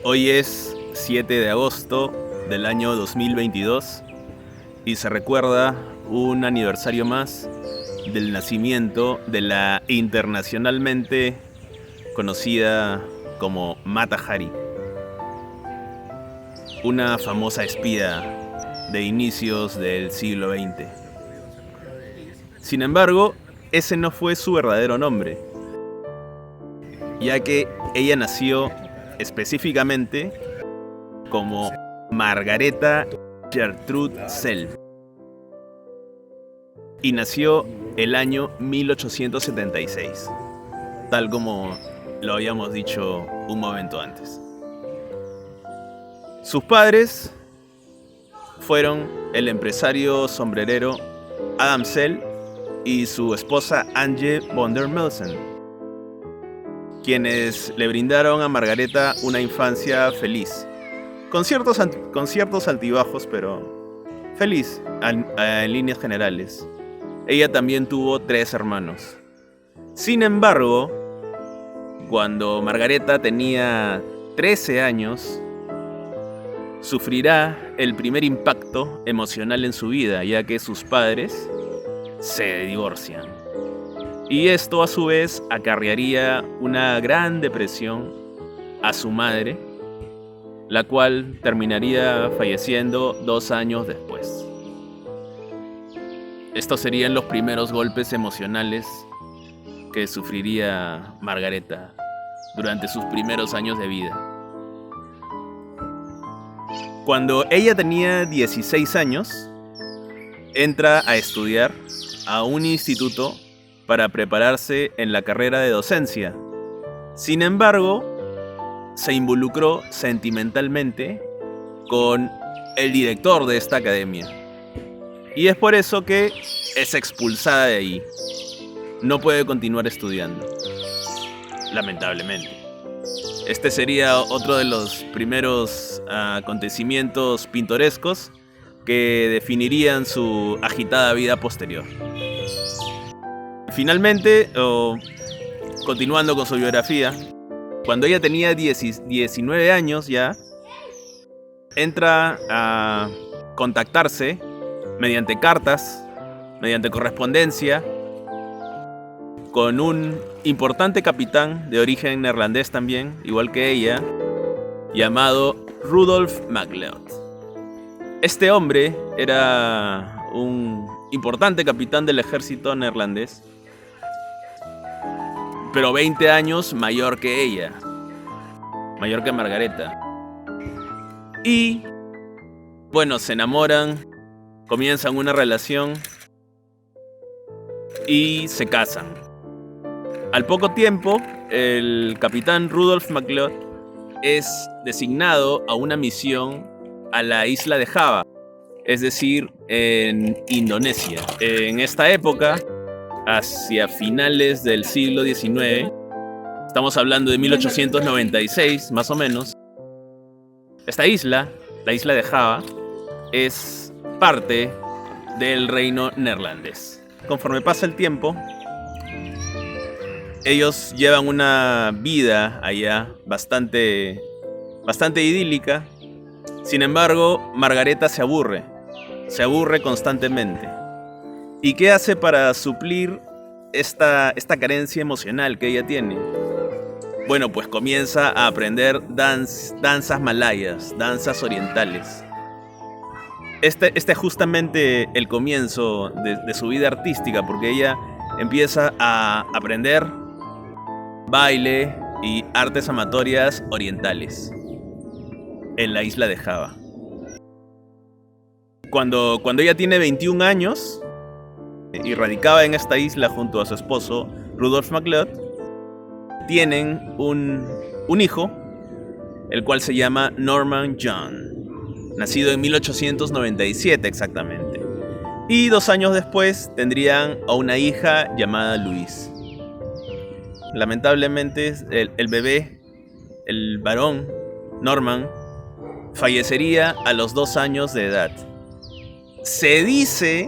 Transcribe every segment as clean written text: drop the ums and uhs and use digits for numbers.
Hoy es 7 de agosto del año 2022 y se recuerda un aniversario más del nacimiento de la internacionalmente conocida como Mata Hari, una famosa espía de inicios del siglo XX. Sin embargo, ese no fue su verdadero nombre, ya que ella nació específicamente como Margareta Gertrude Zell y nació el año 1876, tal como lo habíamos dicho un momento antes. Sus padres fueron el empresario sombrerero Adam Zell y su esposa Ange von der Melsen, quienes le brindaron a Margareta una infancia feliz, con ciertos altibajos, pero feliz en líneas generales. Ella también tuvo 3 hermanos. Sin embargo, cuando Margareta tenía 13 años, sufrirá el primer impacto emocional en su vida, ya que sus padres se divorcian. Y esto a su vez acarrearía una gran depresión a su madre, la cual terminaría falleciendo 2 años después. Estos serían los primeros golpes emocionales que sufriría Margareta durante sus primeros años de vida. Cuando ella tenía 16 años, entra a estudiar a un instituto para prepararse en la carrera de docencia. Sin embargo, se involucró sentimentalmente con el director de esta academia. Y es por eso que es expulsada de ahí. No puede continuar estudiando, lamentablemente. Este sería otro de los primeros acontecimientos pintorescos que definirían su agitada vida posterior. Finalmente, continuando con su biografía, cuando ella tenía 19 años ya, entra a contactarse mediante cartas, mediante correspondencia, con un importante capitán de origen neerlandés también, igual que ella, llamado Rudolf MacLeod. Este hombre era un importante capitán del ejército neerlandés, pero 20 años mayor que ella, mayor que Margareta. Y, bueno, se enamoran, comienzan una relación y se casan. Al poco tiempo, el capitán Rudolf MacLeod es designado a una misión a la isla de Java, es decir, en Indonesia. En esta época, hacia finales del siglo XIX, estamos hablando de 1896 más o menos, esta isla, la isla de Java, es parte del reino neerlandés. Conforme pasa el tiempo, ellos llevan una vida allá bastante idílica. Sin embargo, Margareta se aburre constantemente. ¿Y qué hace para suplir esta carencia emocional que ella tiene? Bueno, pues comienza a aprender danzas malayas, danzas orientales. Este es justamente el comienzo de su vida artística, porque ella empieza a aprender baile y artes amatorias orientales en la isla de Java. Cuando ella tiene 21 años y radicaba en esta isla junto a su esposo Rudolf MacLeod, tienen un hijo, el cual se llama Norman John, nacido en 1897 exactamente. Y 2 años después tendrían a una hija llamada Louise. Lamentablemente, el bebé, el varón, Norman, fallecería a los 2 años de edad. Se dice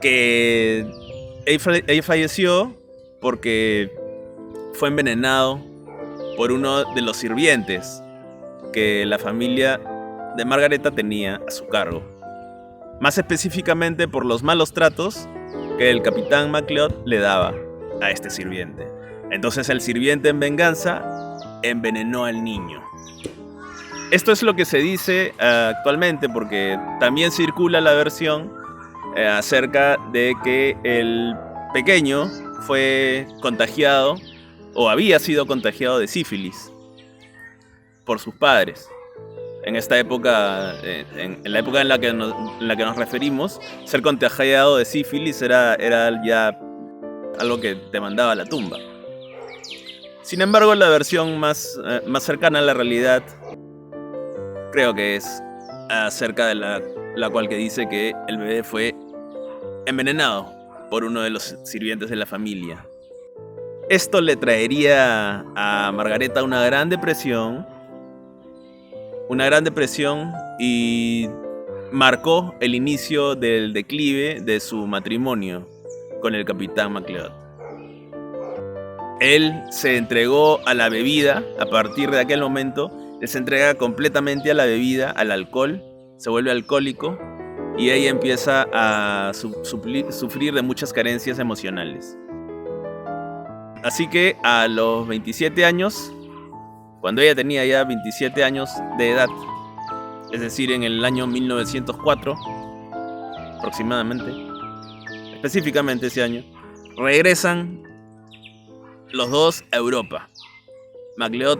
que él falleció porque fue envenenado por uno de los sirvientes que la familia de Margareta tenía a su cargo. Más específicamente por los malos tratos que el capitán MacLeod le daba a este sirviente. Entonces el sirviente, en venganza, envenenó al niño. Esto es lo que se dice actualmente, porque también circula la versión acerca de que el pequeño fue contagiado o había sido contagiado de sífilis por sus padres. En esta época, en la época en la que nos referimos, ser contagiado de sífilis era ya algo que te mandaba a la tumba. Sin embargo, la versión más cercana a la realidad creo que es acerca de la cual que dice que el bebé fue envenenado por uno de los sirvientes de la familia. Esto le traería a Margareta una gran depresión y marcó el inicio del declive de su matrimonio con el capitán MacLeod. Él se entregó a la bebida. A partir de aquel momento, él se entrega completamente a la bebida, al alcohol, se vuelve alcohólico y ella empieza a sufrir de muchas carencias emocionales. Así que a los 27 años, cuando ella tenía ya 27 años de edad, es decir, en el año 1904, aproximadamente, específicamente ese año, regresan los dos a Europa, MacLeod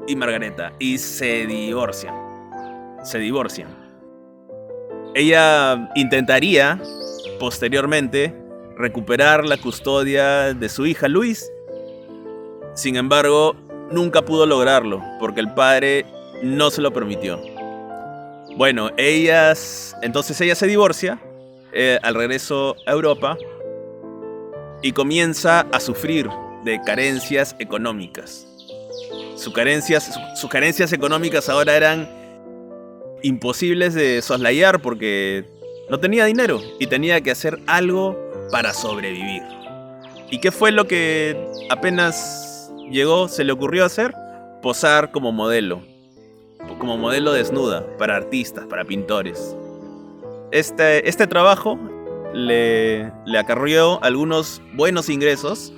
y Margareta, y se divorcian. Ella intentaría posteriormente recuperar la custodia de su hija Louise. Sin embargo, nunca pudo lograrlo porque el padre no se lo permitió. Bueno, entonces ella se divorcia al regreso a Europa y comienza a sufrir de carencias económicas. Sus carencias económicas ahora eran imposibles de soslayar porque no tenía dinero y tenía que hacer algo para sobrevivir. ¿Y qué fue lo que apenas llegó, se le ocurrió hacer? Posar como modelo desnuda para artistas, para pintores. Este trabajo le acarrió algunos buenos ingresos,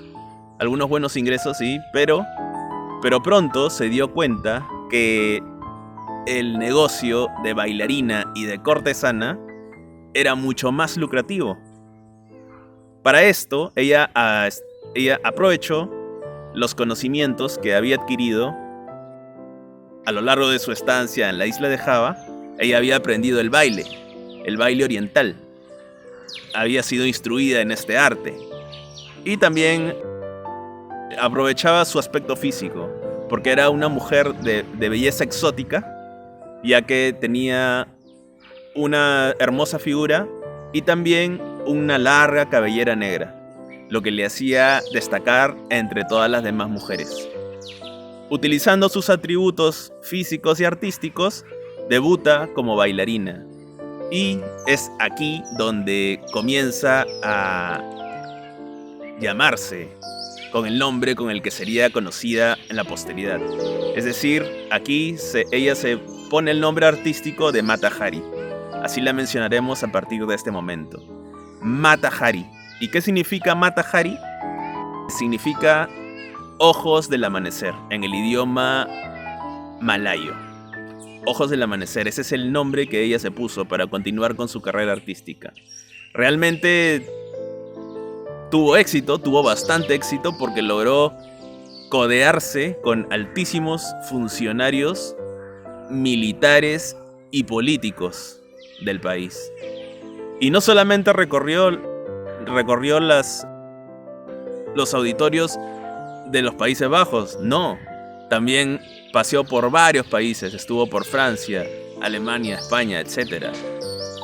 sí, pero pronto se dio cuenta que el negocio de bailarina y de cortesana era mucho más lucrativo. Para esto, ella aprovechó los conocimientos que había adquirido a lo largo de su estancia en la isla de Java. Ella había aprendido el baile oriental. Había sido instruida en este arte. Y también aprovechaba su aspecto físico, porque era una mujer de belleza exótica, ya que tenía una hermosa figura y también una larga cabellera negra, lo que le hacía destacar entre todas las demás mujeres. Utilizando sus atributos físicos y artísticos, debuta como bailarina. Y es aquí donde comienza a llamarse con el nombre con el que sería conocida en la posteridad. Es decir, aquí ella se pone el nombre artístico de Mata Hari. Así la mencionaremos a partir de este momento. Mata Hari. ¿Y qué significa Mata Hari? Significa ojos del amanecer en el idioma malayo. Ojos del amanecer, ese es el nombre que ella se puso para continuar con su carrera artística. Realmente tuvo bastante éxito porque logró codearse con altísimos funcionarios militares y políticos del país. Y no solamente recorrió los auditorios de los Países Bajos, no. También paseó por varios países, estuvo por Francia, Alemania, España, etc.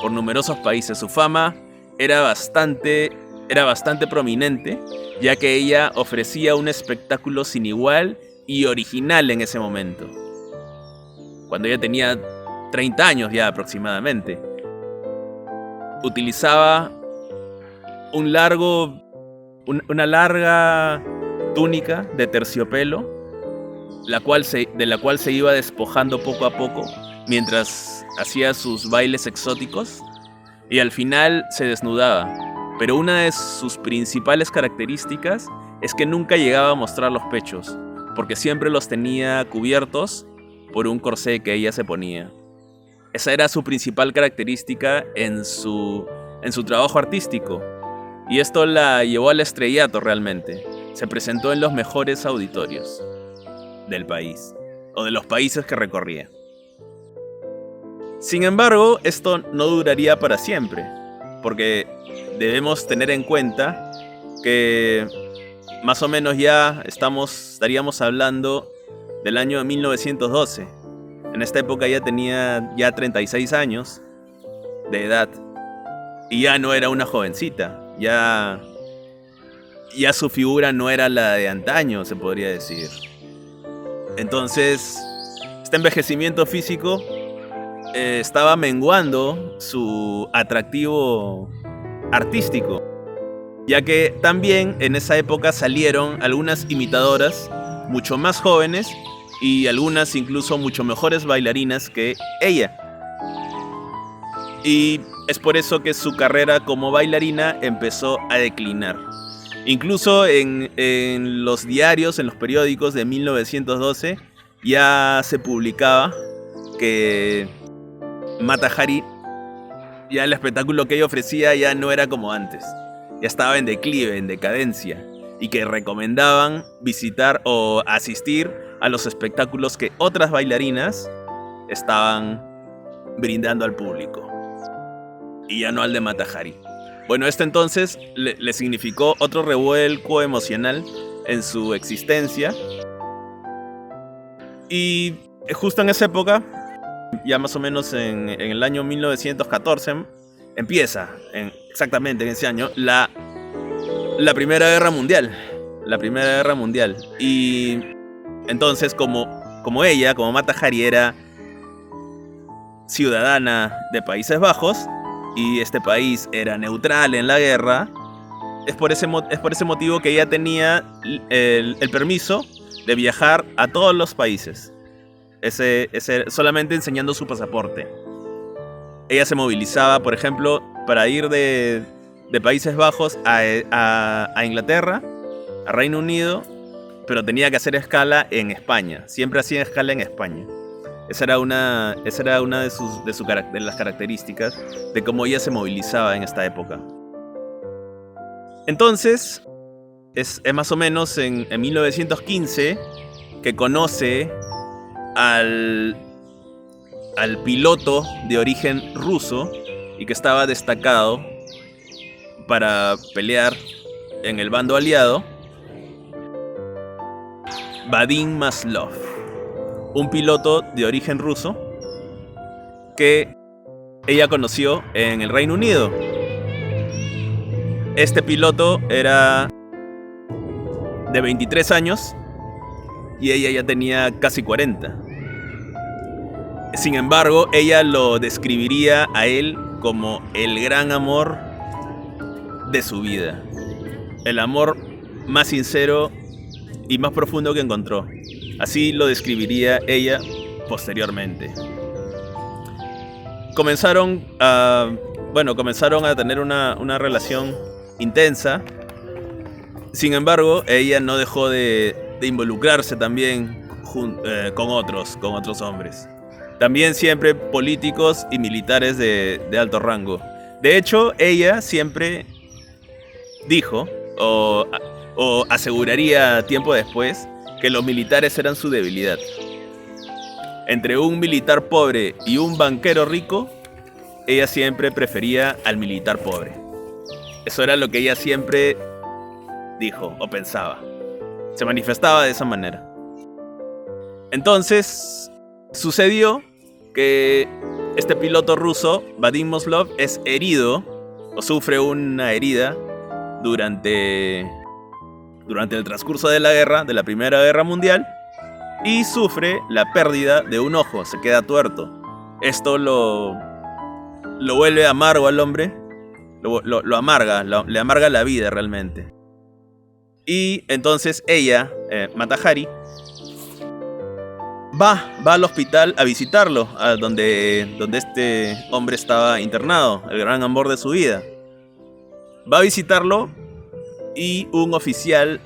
Por numerosos países. Su fama era bastante prominente, ya que ella ofrecía un espectáculo sin igual y original en ese momento. Cuando ella tenía 30 años ya aproximadamente. Utilizaba una larga túnica de terciopelo de la cual se iba despojando poco a poco mientras hacía sus bailes exóticos y al final se desnudaba. Pero una de sus principales características es que nunca llegaba a mostrar los pechos, porque siempre los tenía cubiertos por un corsé que ella se ponía. Esa era su principal característica en su trabajo artístico. Y esto la llevó al estrellato realmente. Se presentó en los mejores auditorios del país, o de los países que recorría. Sin embargo, esto no duraría para siempre, porque debemos tener en cuenta que más o menos ya estaríamos hablando del año 1912. En esta época ya tenía 36 años de edad y ya no era una jovencita, ya su figura no era la de antaño, se podría decir. Entonces, este envejecimiento físico estaba menguando su atractivo artístico, ya que también en esa época salieron algunas imitadoras mucho más jóvenes y algunas incluso mucho mejores bailarinas que ella. Y es por eso que su carrera como bailarina empezó a declinar. Incluso en los diarios, en los periódicos de 1912, ya se publicaba que Mata Hari, ya el espectáculo que ella ofrecía ya no era como antes. Ya estaba en declive, en decadencia, y que recomendaban visitar o asistir a los espectáculos que otras bailarinas estaban brindando al público, y ya no al de Mata Hari. Bueno, esto entonces le significó otro revuelco emocional en su existencia, y justo en esa época, ya más o menos en el año 1914, empieza, exactamente en ese año, la Primera Guerra Mundial. La Primera Guerra Mundial. Y entonces, como Mata Hari era ciudadana de Países Bajos, y este país era neutral en la guerra, es por ese motivo que ella tenía el permiso de viajar a todos los países. Solamente enseñando su pasaporte. Ella se movilizaba, por ejemplo, para ir de Países Bajos a Inglaterra, a Reino Unido, pero tenía que hacer escala en España. Siempre hacía escala en España. Esa era una de las características de cómo ella se movilizaba en esta época. Entonces, es más o menos en 1915 que conoce al piloto de origen ruso y que estaba destacado para pelear en el bando aliado, Vadim Maslov, un piloto de origen ruso que ella conoció en el Reino Unido. Este piloto era de 23 años y ella ya tenía casi 40. Sin embargo, ella lo describiría a él como el gran amor de su vida. El amor más sincero y más profundo que encontró. Así lo describiría ella posteriormente. Comenzaron a tener una relación intensa. Sin embargo, ella no dejó de involucrarse también con otros hombres. También siempre políticos y militares de alto rango. De hecho, ella siempre dijo, o aseguraría tiempo después, que los militares eran su debilidad. Entre un militar pobre y un banquero rico, ella siempre prefería al militar pobre. Eso era lo que ella siempre dijo o pensaba. Se manifestaba de esa manera. Entonces, sucedió que este piloto ruso, Vadim Maslov, es herido o sufre una herida durante el transcurso de la guerra, de la Primera Guerra Mundial, y sufre la pérdida de un ojo, se queda tuerto. Esto lo vuelve amargo al hombre, lo amarga, le amarga la vida realmente. Y entonces ella, Mata Hari, va al hospital a visitarlo, a donde este hombre estaba internado, el gran amor de su vida. Va a visitarlo y un oficial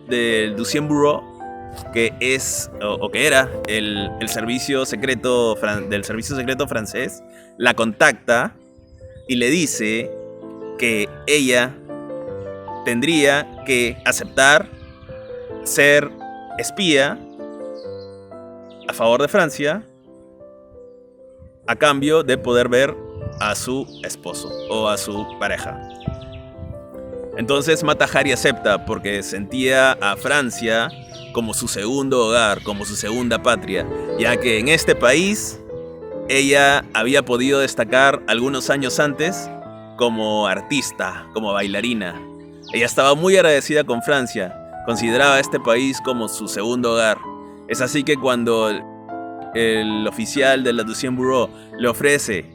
del Deuxième Bureau, que es o que era el servicio secreto del servicio secreto francés, la contacta y le dice que ella tendría que aceptar ser espía a favor de Francia a cambio de poder ver a su esposo o a su pareja. Entonces Mata Hari acepta porque sentía a Francia como su segundo hogar, como su segunda patria, ya que en este país ella había podido destacar algunos años antes como artista, como bailarina. Ella estaba muy agradecida con Francia, consideraba a este país como su segundo hogar. Es así que cuando el oficial del Deuxième Bureau le ofrece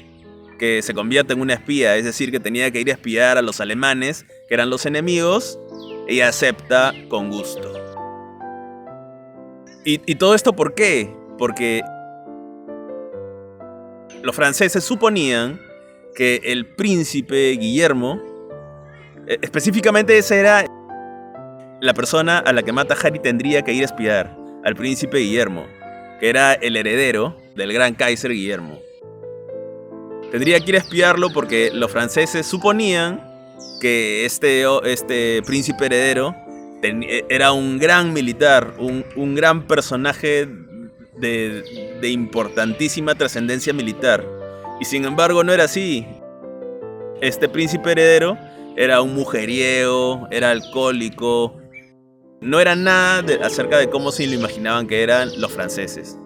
que se convierta en una espía, es decir, que tenía que ir a espiar a los alemanes, que eran los enemigos, ella acepta con gusto. ¿Y todo esto por qué? Porque los franceses suponían que el príncipe Guillermo, específicamente esa era la persona a la que Mata Hari tendría que ir a espiar, al príncipe Guillermo, que era el heredero del gran Kaiser Guillermo. Tendría que ir a espiarlo porque los franceses suponían que este príncipe heredero era un gran militar, un gran personaje de importantísima trascendencia militar. Y sin embargo no era así. Este príncipe heredero era un mujeriego, era alcohólico. No era nada acerca de cómo se lo imaginaban que eran los franceses.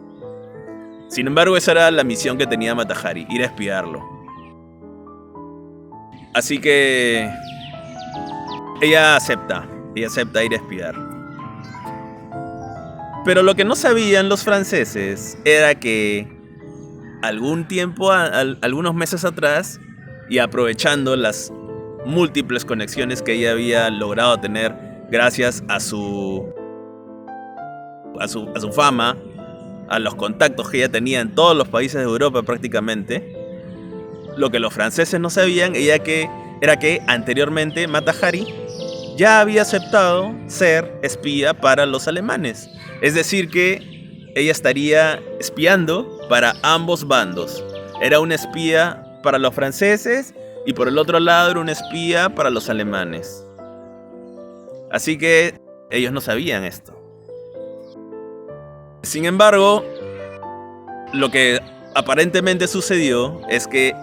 Sin embargo, esa era la misión que tenía Mata Hari, ir a espiarlo. Así que ella acepta ir a espiar. Pero lo que no sabían los franceses era que algunos meses atrás, y aprovechando las múltiples conexiones que ella había logrado tener gracias a su fama, a los contactos que ella tenía en todos los países de Europa prácticamente, lo que los franceses no sabían era que anteriormente Mata Hari ya había aceptado ser espía para los alemanes. Es decir, que ella estaría espiando para ambos bandos. Era una espía para los franceses y por el otro lado era una espía para los alemanes. Así que ellos no sabían esto. Sin embargo, lo que aparentemente sucedió es que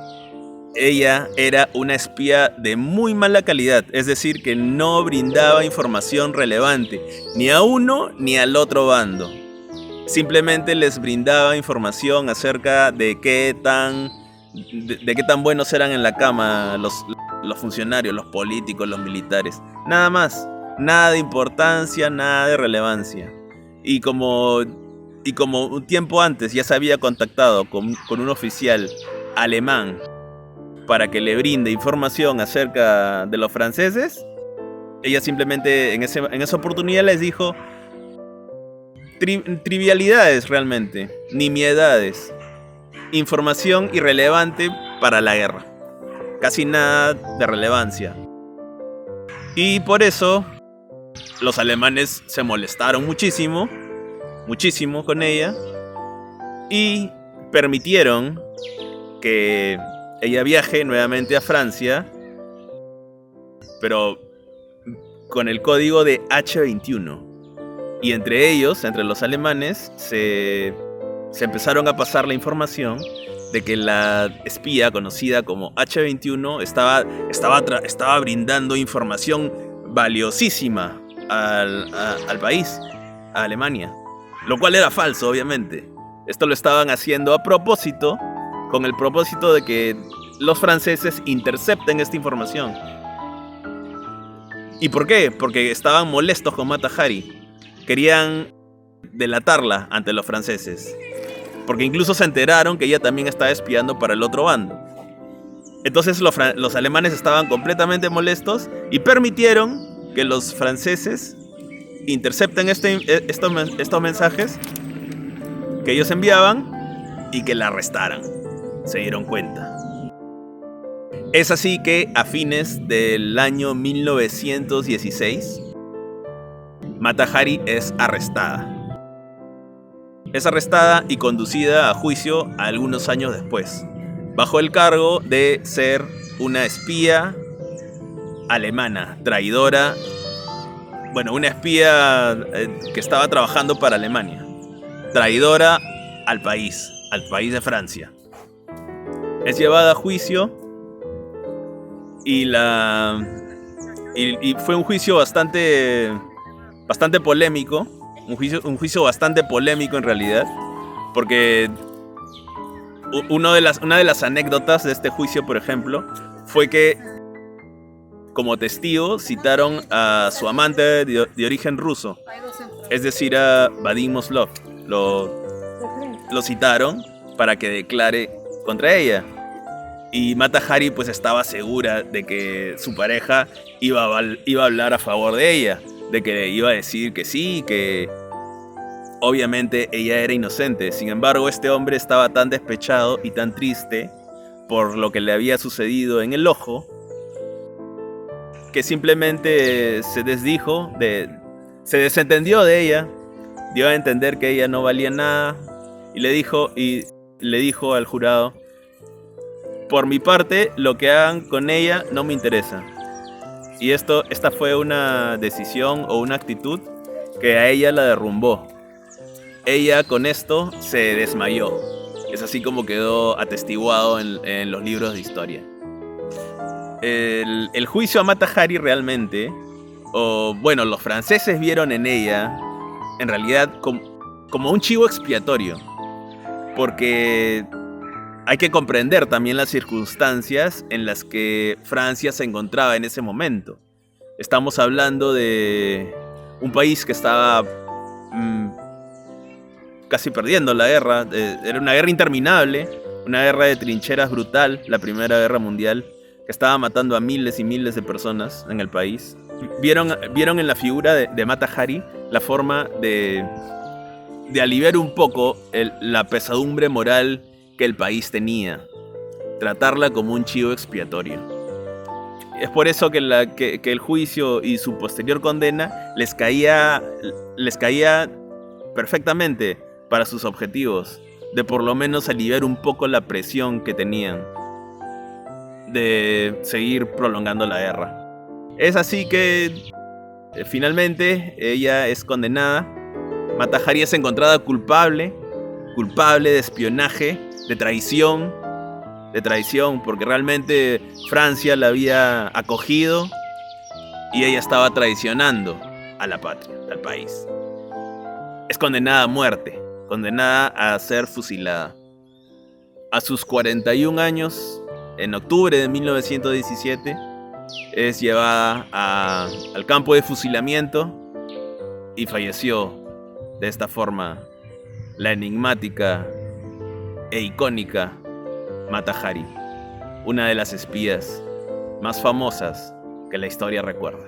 ella era una espía de muy mala calidad, es decir, que no brindaba información relevante ni a uno ni al otro bando. Simplemente les brindaba información acerca de qué tan buenos eran en la cama los funcionarios, los políticos, los militares. Nada más, nada de importancia, nada de relevancia. Y como un tiempo antes ya se había contactado con un oficial alemán para que le brinde información acerca de los franceses, ella simplemente en esa oportunidad les dijo trivialidades realmente, nimiedades, información irrelevante para la guerra, casi nada de relevancia. Y por eso los alemanes se molestaron muchísimo con ella y permitieron que ella viaje nuevamente a Francia, pero con el código de H21. Y entre los alemanes, se empezaron a pasar la información de que la espía conocida como H21 estaba brindando información valiosísima al país, a Alemania. Lo cual era falso, obviamente. Esto lo estaban haciendo a propósito, con el propósito de que los franceses intercepten esta información. ¿Y por qué? Porque estaban molestos con Mata Hari. Querían delatarla ante los franceses. Porque incluso se enteraron que ella también estaba espiando para el otro bando. Entonces los alemanes estaban completamente molestos y permitieron que los franceses intercepten estos mensajes que ellos enviaban y que la arrestaran. Se dieron cuenta. Es así que a fines del año 1916, Mata Hari es arrestada. Es arrestada y conducida a juicio algunos años después, bajo el cargo de ser una espía alemana, traidora, bueno, una espía que estaba trabajando para Alemania, traidora al país de Francia. Es llevada a juicio y fue un juicio bastante polémico, un juicio bastante polémico en realidad, porque una de las anécdotas de este juicio, por ejemplo, fue que como testigo citaron a su amante de origen ruso, es decir, a Vadim Moslov. Lo citaron para que declare contra ella. Y Mata Hari pues estaba segura de que su pareja iba a hablar a favor de ella, de que iba a decir que sí, que obviamente ella era inocente. Sin embargo, este hombre estaba tan despechado y tan triste por lo que le había sucedido en el ojo, que simplemente se desentendió de ella, dio a entender que ella no valía nada y le dijo al jurado: por mi parte, lo que hagan con ella no me interesa. Y esta fue una decisión o una actitud que a ella la derrumbó. Ella con esto se desmayó. Es así como quedó atestiguado en los libros de historia. El juicio a Mata Hari realmente, o bueno, los franceses vieron en ella, en realidad, como un chivo expiatorio. Porque hay que comprender también las circunstancias en las que Francia se encontraba en ese momento. Estamos hablando de un país que estaba casi perdiendo la guerra. Era una guerra interminable, una guerra de trincheras brutal, la Primera Guerra Mundial, que estaba matando a miles y miles de personas en el país. Vieron en la figura de Mata Hari la forma de aliviar un poco la pesadumbre moral que el país tenía, tratarla como un chivo expiatorio. Es por eso que el juicio y su posterior condena les caía perfectamente para sus objetivos, de por lo menos aliviar un poco la presión que tenían de seguir prolongando la guerra. Es así que finalmente ella es condenada. Mata Hari es encontrada culpable de espionaje, de traición, porque realmente Francia la había acogido y ella estaba traicionando a la patria, al país. Es condenada a muerte, condenada a ser fusilada. A sus 41 años, en octubre de 1917, es llevada al campo de fusilamiento y falleció de esta forma la enigmática e icónica Mata Hari, una de las espías más famosas que la historia recuerda.